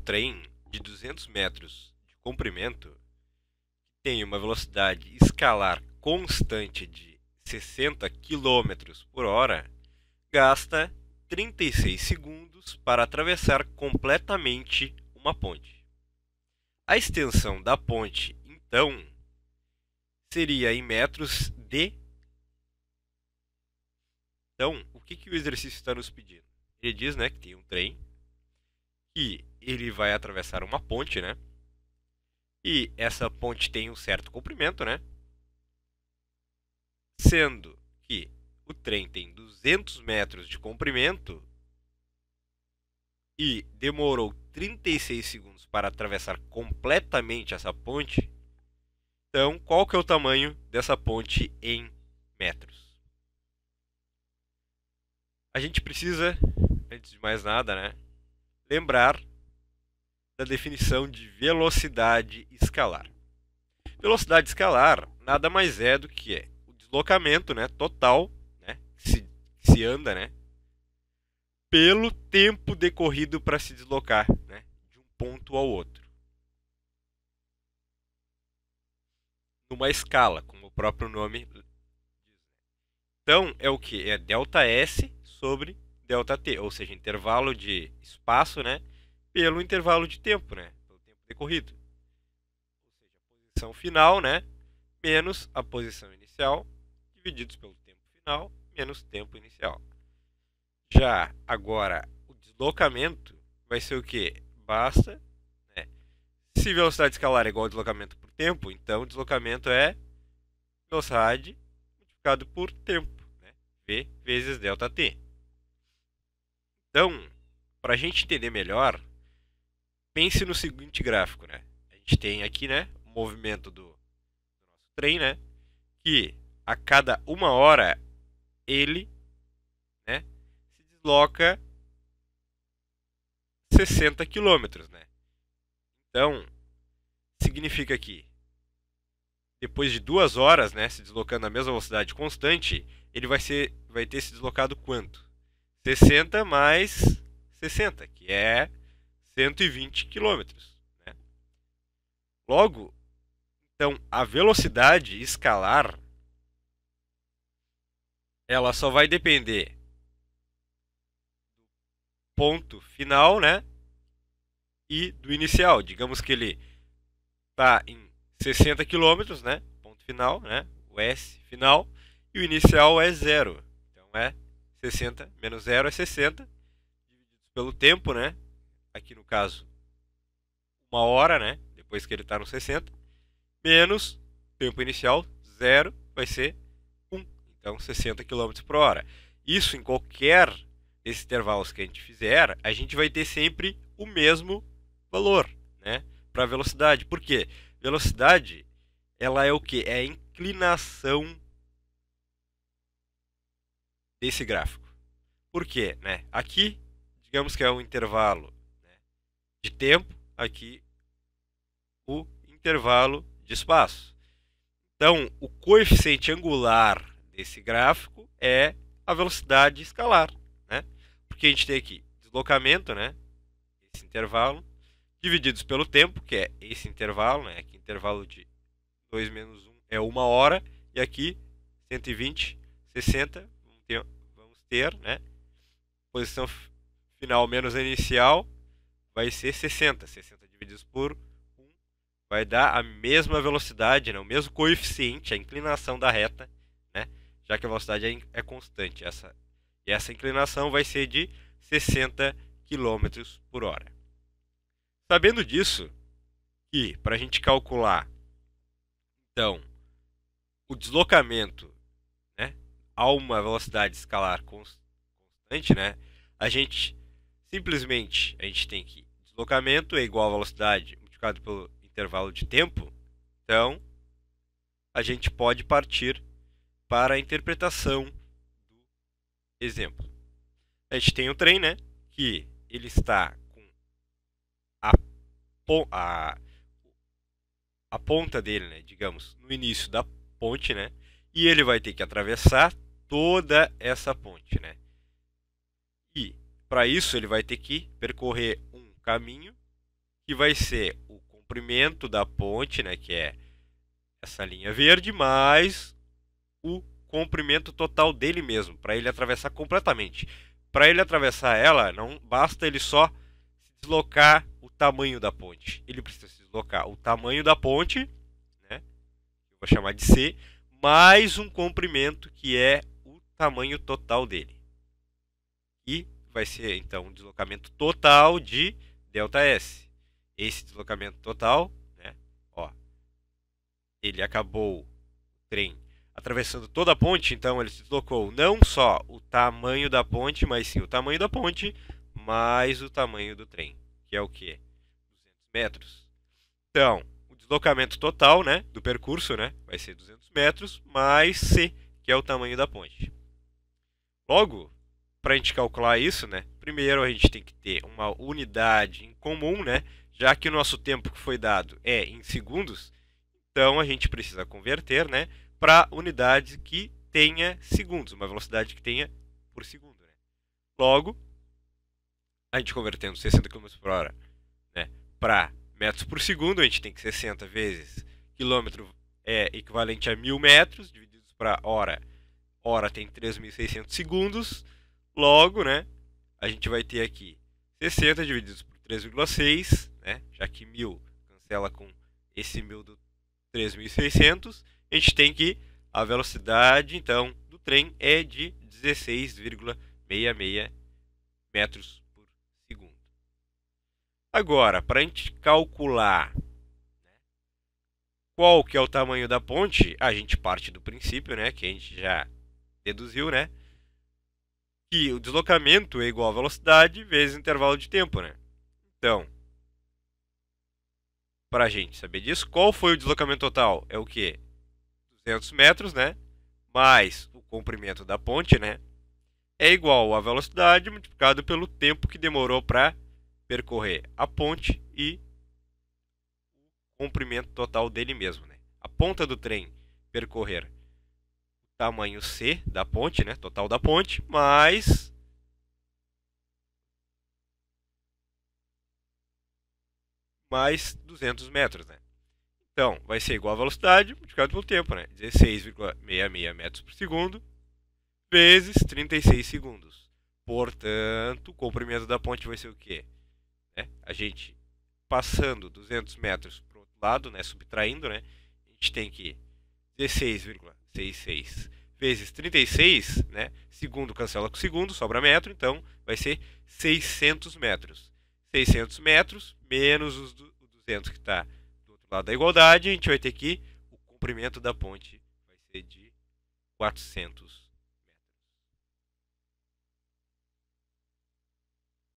trem de 200 metros de comprimento, que tem uma velocidade escalar constante de 60 quilômetros por hora, gasta 36 segundos para atravessar completamente uma ponte. A extensão da ponte, então, seria em metros de... Então, o que o exercício está nos pedindo? Ele diz, né, que tem um trem, que ele vai atravessar uma ponte, né? E essa ponte tem um certo comprimento, né? Sendo que o trem tem 200 metros de comprimento e demorou 36 segundos para atravessar completamente essa ponte, então qual que é o tamanho dessa ponte em metros? A gente precisa, antes de mais nada, né, lembrar da definição de velocidade escalar. Velocidade escalar nada mais é do que o deslocamento, né, total, né, que se anda, né, pelo tempo decorrido para se deslocar, né, de um ponto ao outro. Numa escala, como o próprio nome diz. Então, é o que? É ΔS sobre ΔT, ou seja, intervalo de espaço, né, pelo intervalo de tempo, né, pelo tempo decorrido. Ou seja, a posição final, né, menos a posição inicial, divididos pelo tempo final, menos tempo inicial. Já agora, o deslocamento vai ser o que? Basta, né, se velocidade escalar é igual a deslocamento por tempo, então o deslocamento é velocidade multiplicado por tempo, né, V vezes ΔT. Então, para a gente entender melhor, pense no seguinte gráfico, né? A gente tem aqui, né, o movimento do nosso trem, né, que a cada 1 hora ele, né, se desloca 60 quilômetros, né? Então, significa que depois de 2 horas, né, se deslocando a mesma velocidade constante, ele vai ter se deslocado quanto? 60 mais 60, que é 120 quilômetros, né? Logo, então, a velocidade escalar ela só vai depender do ponto final, né, e do inicial. Digamos que ele está em 60 quilômetros, né, ponto final, né, o S final, e o inicial é zero. Então é 60 menos zero é 60, divididos pelo tempo, né, aqui no caso 1 hora, né, depois que ele está no 60, menos tempo inicial, zero, vai ser 1. Então 60 quilômetros por hora. Isso em qualquer desses intervalos que a gente fizer, a gente vai ter sempre o mesmo valor, né, para a velocidade. Por quê? Velocidade, ela é o que? É a inclinação desse gráfico. Por quê? Né? Aqui, digamos que é um intervalo, né, de tempo, aqui o intervalo de espaço. Então, o coeficiente angular desse gráfico é a velocidade escalar, né? Porque a gente tem aqui deslocamento, né, esse intervalo, divididos pelo tempo, que é esse intervalo, né? Aqui intervalo de 2 menos 1 é 1 hora, e aqui 120, 60, vamos ter, né? Posição final menos a inicial vai ser 60. 60 divididos por 1 vai dar a mesma velocidade, né? O mesmo coeficiente, a inclinação da reta, né? Já que a velocidade é constante. E essa inclinação vai ser de 60 quilômetros por hora. Sabendo disso, que para a gente calcular, então, o deslocamento, né, a uma velocidade escalar constante, né, a gente tem que deslocamento é igual a velocidade multiplicado pelo intervalo de tempo. Então, a gente pode partir para a interpretação do exemplo. A gente tem um trem, né, que ele está com a, a ponta dele, né, digamos, no início da ponte, né, e ele vai ter que atravessar toda essa ponte, né. E para isso ele vai ter que percorrer um caminho que vai ser o comprimento da ponte, né, que é essa linha verde, mais o comprimento total dele mesmo, para ele atravessar completamente. Para ele atravessar ela, não basta ele só se deslocar o tamanho da ponte. Ele precisa se deslocar o tamanho da ponte, né, eu vou chamar de C, mais um comprimento que é o tamanho total dele. E vai ser então um deslocamento total de ΔS. Esse deslocamento total, né, ó, ele acabou o trem atravessando toda a ponte, então ele se deslocou não só o tamanho da ponte, mas sim o tamanho da ponte mais o tamanho do trem, que é o quê? 200 metros. Então, o deslocamento total, né, do percurso, né, vai ser 200 metros mais C, que é o tamanho da ponte. Logo, para a gente calcular isso, né, primeiro a gente tem que ter uma unidade em comum, né, já que o nosso tempo que foi dado é em segundos, então a gente precisa converter, né, para unidade que tenha segundos, uma velocidade que tenha por segundo. Né? Logo, a gente convertendo 60 km por hora, né, para metros por segundo, a gente tem que 60 vezes quilômetro é equivalente a 1.000 metros, divididos para hora. Hora tem 3.600 segundos. Logo, né, a gente vai ter aqui 60 divididos por 3,6, né, já que 1.000 cancela com esse 1.000 do 3.600, a gente tem que a velocidade, então, do trem é de 16,66 metros por segundo. Agora, para a gente calcular, né, qual que é o tamanho da ponte, a gente parte do princípio, né, que a gente já deduziu, né, que o deslocamento é igual a velocidade vezes intervalo de tempo, né? Então, para a gente saber disso, qual foi o deslocamento total? É o quê? 200 metros, né? Mais o comprimento da ponte, né? É igual a velocidade multiplicado pelo tempo que demorou para percorrer a ponte e o comprimento total dele mesmo, né? A ponta do trem percorrer o tamanho C da ponte, né? Total da ponte, mais mais 200 metros, né? Então, vai ser igual a velocidade multiplicado pelo tempo, né? 16,66 metros por segundo vezes 36 segundos. Portanto, o comprimento da ponte vai ser o quê? Né? A gente passando 200 metros para o outro lado, né? Subtraindo, né? A gente tem que 16,66 vezes 36, né? Segundo cancela com segundo, sobra metro, então vai ser 600 metros. 600 metros menos os 200 que está do outro lado da igualdade, a gente vai ter que o comprimento da ponte vai ser de 400